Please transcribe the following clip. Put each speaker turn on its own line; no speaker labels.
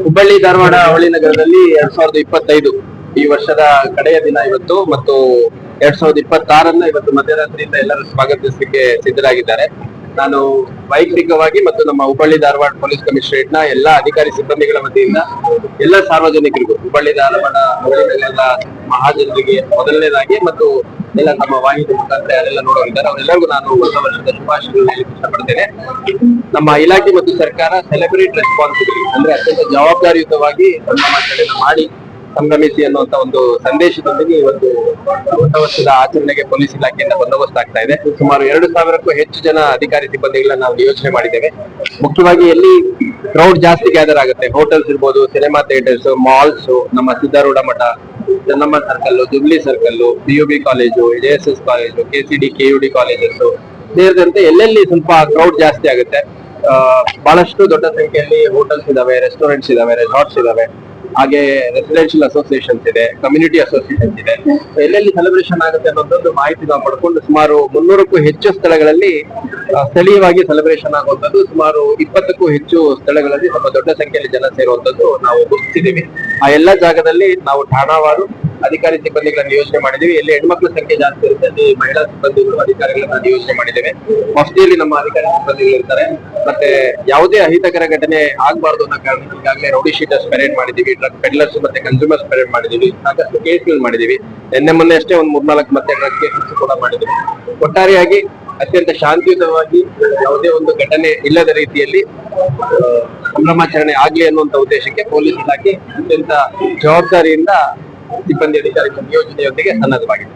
ಹುಬ್ಬಳ್ಳಿ ಧಾರವಾಡ ಅವಳಿ ನಗರದಲ್ಲಿ 2025 ಈ ವರ್ಷದ ಕಡೆಯ ದಿನ ಇವತ್ತು ಮತ್ತು 2026 ಇವತ್ತು ಮಧ್ಯರಾತ್ರಿಯಿಂದ ಎಲ್ಲರೂ ಸ್ವಾಗತಿಸಲಿಕ್ಕೆ ಸಿದ್ಧರಾಗಿದ್ದಾರೆ. ನಾನು ವೈಯಕ್ತಿಕವಾಗಿ ಮತ್ತು ನಮ್ಮ ಹುಬ್ಬಳ್ಳಿ ಧಾರವಾಡ ಪೊಲೀಸ್ ಕಮಿಷನರೇಟ್ ನ ಎಲ್ಲಾ ಅಧಿಕಾರಿ ಸಿಬ್ಬಂದಿಗಳ ವತಿಯಿಂದ ಎಲ್ಲ ಸಾರ್ವಜನಿಕರಿಗೂ ಹುಬ್ಬಳ್ಳಿ ಧಾರವಾಡ ಅವಳಿ ನಗರದ ಮಹಾಜನರಿಗೆ ಮೊದಲನೇದಾಗಿ ಮತ್ತು ಎಲ್ಲ ತಮ್ಮ ವಾಹಿನಿ ಮುಖಾಂತರ ಯಾರೆಲ್ಲ ನೋಡೋರಿದ್ದಾರೆ ಅವರೆಲ್ಲರಿಗೂ ನಾನು ಹೊಸ ವರ್ಷದ ಶುಭಾಶಯಗಳನ್ನು ಹೇಳಲಿಕ್ಕೆ ಇಷ್ಟಪಡ್ತೇನೆ. ನಮ್ಮ ಇಲಾಖೆ ಮತ್ತು ಸರ್ಕಾರ ಸೆಲೆಬ್ರೇಟ್ ರೆಸ್ಪಾನ್ಸಿಬಿಲಿಟಿ ಅಂದ್ರೆ ಅತ್ಯಂತ ಜವಾಬ್ದಾರಿಯುತವಾಗಿ ಸಂಭ್ರಮಾಚರಣೆ ಮಾಡಿ ಸಂಭ್ರಮಿಸಿ ಅನ್ನುವಂತ ಒಂದು ಸಂದೇಶದೊಂದಿಗೆ ಇವತ್ತು ಹೊಸ ವರ್ಷದ ಆಚರಣೆಗೆ ಪೊಲೀಸ್ ಇಲಾಖೆಯಿಂದ ಬಂದೋಬಸ್ತ್ ಆಗ್ತಾ ಇದೆ. ಸುಮಾರು 2000ಕ್ಕೂ ಹೆಚ್ಚು ಜನ ಅಧಿಕಾರಿ ಸಿಬ್ಬಂದಿಗಳನ್ನ ನಾವು ನಿಯೋಜನೆ ಮಾಡಿದ್ದೇವೆ. ಮುಖ್ಯವಾಗಿ ಎಲ್ಲಿ ಕ್ರೌಡ್ ಜಾಸ್ತಿ ಗ್ಯಾದರ್ ಆಗುತ್ತೆ, ಹೋಟೆಲ್ಸ್ ಇರ್ಬೋದು, ಸಿನಿಮಾ ಥಿಯೇಟರ್ಸ್, ಮಾಲ್ಸ್, ನಮ್ಮ ಸಿದ್ದಾರೂಢ ಮಠ, Chennamma circle, jubilee circle, PUB college, JSS college, KCD KUD colleges ಸೇರಿದಂತೆ ಎಲ್ಲೆಲ್ಲಿ ಸ್ವಲ್ಪ ಕ್ರೌಡ್ ಜಾಸ್ತಿ ಆಗುತ್ತೆ, ಬಹಳಷ್ಟು ದೊಡ್ಡ ಸಂಖ್ಯೆಯಲ್ಲಿ ಹೋಟೆಲ್ಸ್ ಇದಾವೆ, ರೆಸ್ಟೋರೆಂಟ್ಸ್ ಇದಾವೆ, ರೆಸಾರ್ಟ್ಸ್ ಇದಾವೆ, ಹಾಗೆ ರೆಸಿಡೆನ್ಷಿಯಲ್ ಅಸೋಸಿಯೇಷನ್ಸ್ ಇದೆ, ಕಮ್ಯುನಿಟಿ ಅಸೋಸಿಯೇಷನ್ಸ್ ಇದೆ. ಎಲ್ಲೆಲ್ಲಿ ಸೆಲೆಬ್ರೇಷನ್ ಆಗುತ್ತೆ ಅನ್ನೋದೊಂದು ಮಾಹಿತಿ ನಾವು ಪಡ್ಕೊಂಡು ಸುಮಾರು 300ಕ್ಕೂ ಹೆಚ್ಚು ಸ್ಥಳಗಳಲ್ಲಿ ಸ್ಥಳೀಯವಾಗಿ ಸೆಲೆಬ್ರೇಷನ್ ಆಗುವಂತದ್ದು, ಸುಮಾರು 20ಕ್ಕೂ ಹೆಚ್ಚು ಸ್ಥಳಗಳಲ್ಲಿ ಸ್ವಲ್ಪ ದೊಡ್ಡ ಸಂಖ್ಯೆಯಲ್ಲಿ ಜನ ಸೇರುವಂತದ್ದು ನಾವು ಗುರುತಿಸಿದ್ದೀವಿ. ಆ ಎಲ್ಲಾ ಜಾಗದಲ್ಲಿ ನಾವು ಠಾಣಾವಾರು ಅಧಿಕಾರಿ ಸಿಬ್ಬಂದಿಗಳನ್ನ ನಿಯೋಜನೆ ಮಾಡಿದೀವಿ. ಎಲ್ಲಿ ಹೆಣ್ಮಕ್ಳ ಸಂಖ್ಯೆ ಜಾಸ್ತಿ ಇರುತ್ತೆ ಅಲ್ಲಿ ಮಹಿಳಾ ಸಿಬ್ಬಂದಿಗಳು ಅಧಿಕಾರಿಗಳನ್ನ ನಿಯೋಜನೆ ಮಾಡಿದ್ದೇವೆ. ಮಫ್ತಿಯಲ್ಲಿ ನಮ್ಮ ಅಧಿಕಾರಿ ಸಿಬ್ಬಂದಿಗಳು ಇರ್ತಾರೆ. ಮತ್ತೆ ಯಾವುದೇ ಅಹಿತಕರ ಘಟನೆ ಆಗಬಾರ್ದು ಅನ್ನೋ ಕಾರಣಕ್ಕೆ ಈಗಾಗಲೇ ರೌಡಿ ಶೀಟರ್ಸ್ ಪೆರೇಡ್ ಮಾಡಿದೀವಿ, ಡ್ರಗ್ ಪೆಡ್ಲರ್ಸ್ ಮತ್ತೆ ಕನ್ಸ್ಯೂಮರ್ಸ್ ಪೆರೇಡ್ ಮಾಡಿದೀವಿ, ಸಾಕಷ್ಟು ಕೇಸ್ಗಳು ಮಾಡಿದೀವಿ. ಮೊನ್ನೆ ಅಷ್ಟೇ ಒಂದು 3-4 ಮತ್ತೆ ಡ್ರಗ್ ಕೇಸಸ್ ಕೂಡ ಮಾಡಿದೀವಿ. ಒಟ್ಟಾರೆಯಾಗಿ ಅತ್ಯಂತ ಶಾಂತಿಯುತವಾಗಿ ಯಾವುದೇ ಒಂದು ಘಟನೆ ಇಲ್ಲದ ರೀತಿಯಲ್ಲಿ ಸಂಭ್ರಮಾಚರಣೆ ಆಗ್ಲಿ ಅನ್ನುವಂತ ಉದ್ದೇಶಕ್ಕೆ ಪೊಲೀಸ್ ಇಲಾಖೆ ಅತ್ಯಂತ ಜವಾಬ್ದಾರಿಯಿಂದ ಸಿಬ್ಬಂದಿ ಅಧಿಕಾರಿಗಳ ನಿಯೋಜನೆಯೊಂದಿಗೆ ಸನ್ನದ್ಧವಾಗಿದೆ.